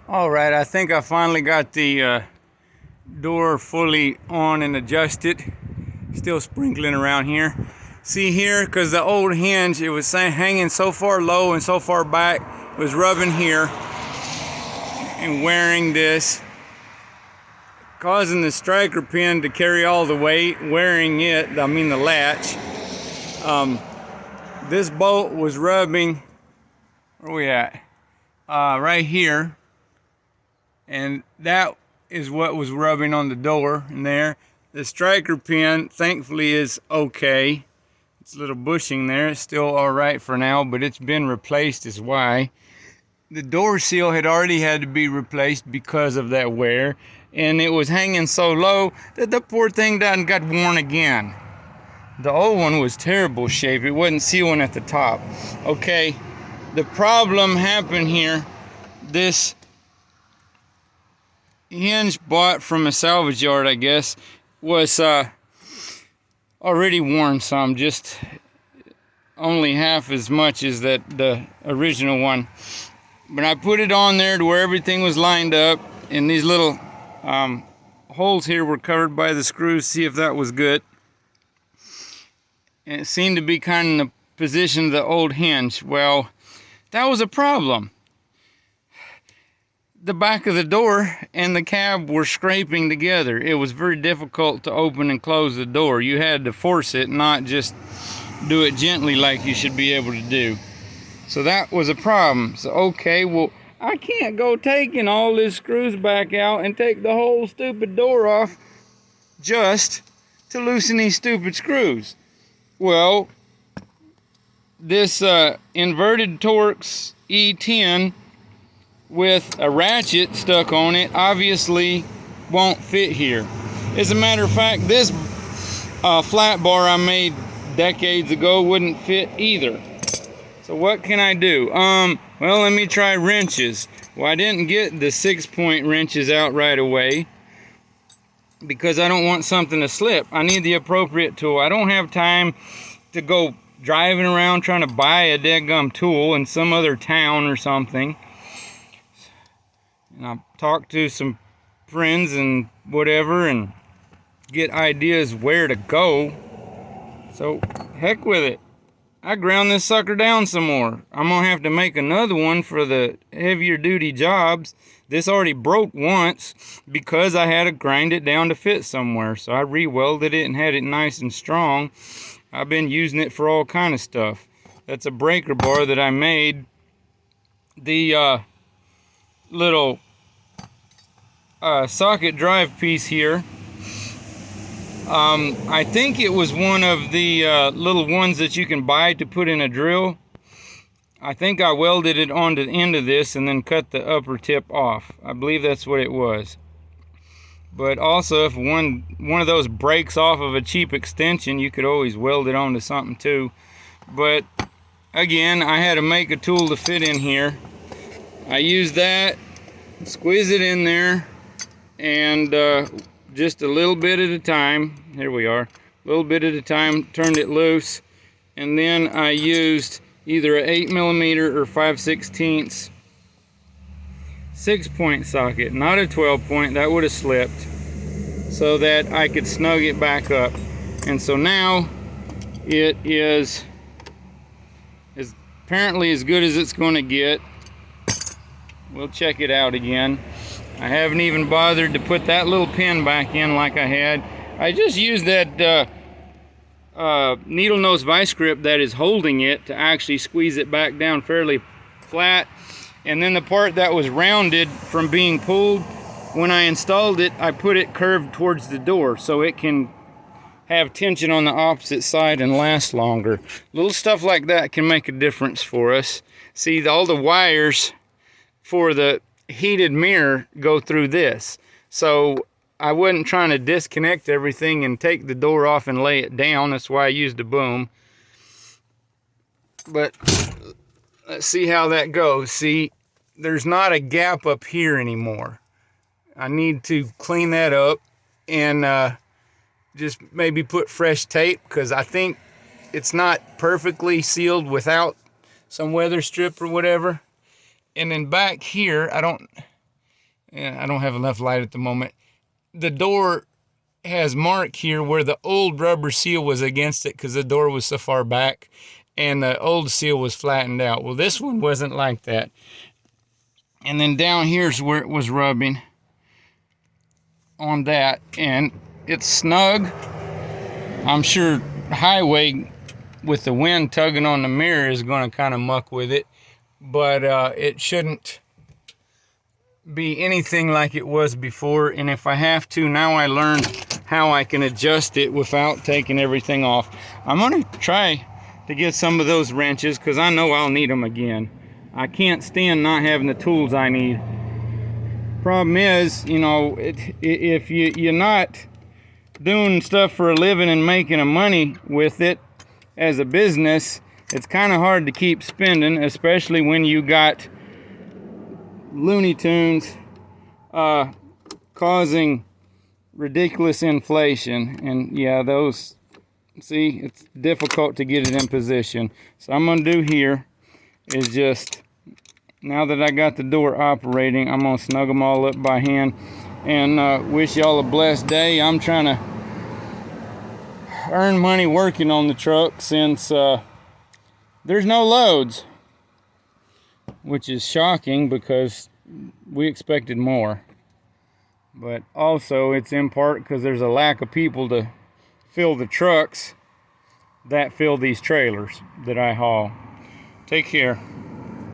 All right, I think I finally got the door fully on and adjusted. Still sprinkling around here. See here, because the old hinge, it was hanging so far low and so far back, it was rubbing here and wearing this, causing the striker pin to carry all the weight, wearing it, the latch. This bolt was rubbing, where are we at? Right here. And that is what was rubbing on the door in there. The striker pin, thankfully, is okay. It's a little bushing there. It's still all right for now, but it's been replaced is why. The door seal had already had to be replaced because of that wear, and it was hanging so low that the poor thing done got worn again. The old one was terrible shape. It wasn't sealing at the top. Okay, the problem happened here. This hinge bought from a salvage yard, I guess, was already worn some, just only half as much as the original one. But I put it on there to where everything was lined up, and these little holes here were covered by the screws. See if that was good. And it seemed to be kind of in the position of the old hinge. Well, that was a problem. The back of the door and the cab were scraping together. It was very difficult to open and close the door. You had to force it, not just do it gently like you should be able to do. So that was a problem. So okay, well, I can't go taking all these screws back out and take the whole stupid door off just to loosen these stupid screws. Well, this inverted Torx E10 with a ratchet stuck on it obviously won't fit here. As a matter of fact, this flat bar I made decades ago wouldn't fit either. So what can I do? Well, let me try wrenches. Well, I didn't get the 6-point wrenches out right away because I don't want something to slip. I need the appropriate tool. I don't have time to go driving around trying to buy a deadgum tool in some other town or something. And I talked to some friends and whatever and get ideas where to go. So heck with it. I ground this sucker down some more. I'm gonna have to make another one for the heavier duty jobs. This already broke once because I had to grind it down to fit somewhere. So I re-welded it and had it nice and strong. I've been using it for all kind of stuff. That's a breaker bar that I made. The little socket drive piece here, I think it was one of the little ones that you can buy to put in a drill. I think I welded it onto the end of this and then cut the upper tip off. I believe that's what it was. But also, if one of those breaks off of a cheap extension, you could always weld it onto something too. But again, I had to make a tool to fit in here. I used that, squeeze it in there, and just a little bit at a time. Here we are, a little bit at a time, turned it loose, and then I used either an 8mm or 5/16 6-point socket, not a 12-point, that would have slipped, so that I could snug it back up. And so now it is apparently as good as it's going to get. We'll check it out again. I haven't even bothered to put that little pin back in like I had. I just used that needle nose vice grip that is holding it to actually squeeze it back down fairly flat. And then the part that was rounded from being pulled, when I installed it, I put it curved towards the door so it can have tension on the opposite side and last longer. Little stuff like that can make a difference for us. See, all the wires for the heated mirror go through this. So I wasn't trying to disconnect everything and take the door off and lay it down. That's why I used a boom. But let's see how that goes. See, there's not a gap up here anymore. I need to clean that up and just maybe put fresh tape, because I think it's not perfectly sealed without some weather strip or whatever. And then back here, I don't I don't have enough light at the moment. The door has mark here where the old rubber seal was against it because the door was so far back and the old seal was flattened out. Well, this one wasn't like that. And then down here's where it was rubbing on that, and it's snug. I'm sure highway with the wind tugging on the mirror is going to kind of muck with it, but it shouldn't be anything like it was before. And if I have to, now I learned how I can adjust it without taking everything off. I'm going to try to get some of those wrenches because I know I'll need them again. I can't stand not having the tools I need. Problem is, you know, if you're not doing stuff for a living and making a money with it as a business, it's kind of hard to keep spending, especially when you got Looney Tunes causing ridiculous inflation. And yeah, those, see, it's difficult to get it in position. So I'm going to do here is just, now that I got the door operating, I'm going to snug them all up by hand and wish y'all a blessed day. I'm trying to earn money working on the truck since there's no loads, which is shocking because we expected more. But also it's in part because there's a lack of people to fill the trucks that fill these trailers that I haul. Take care.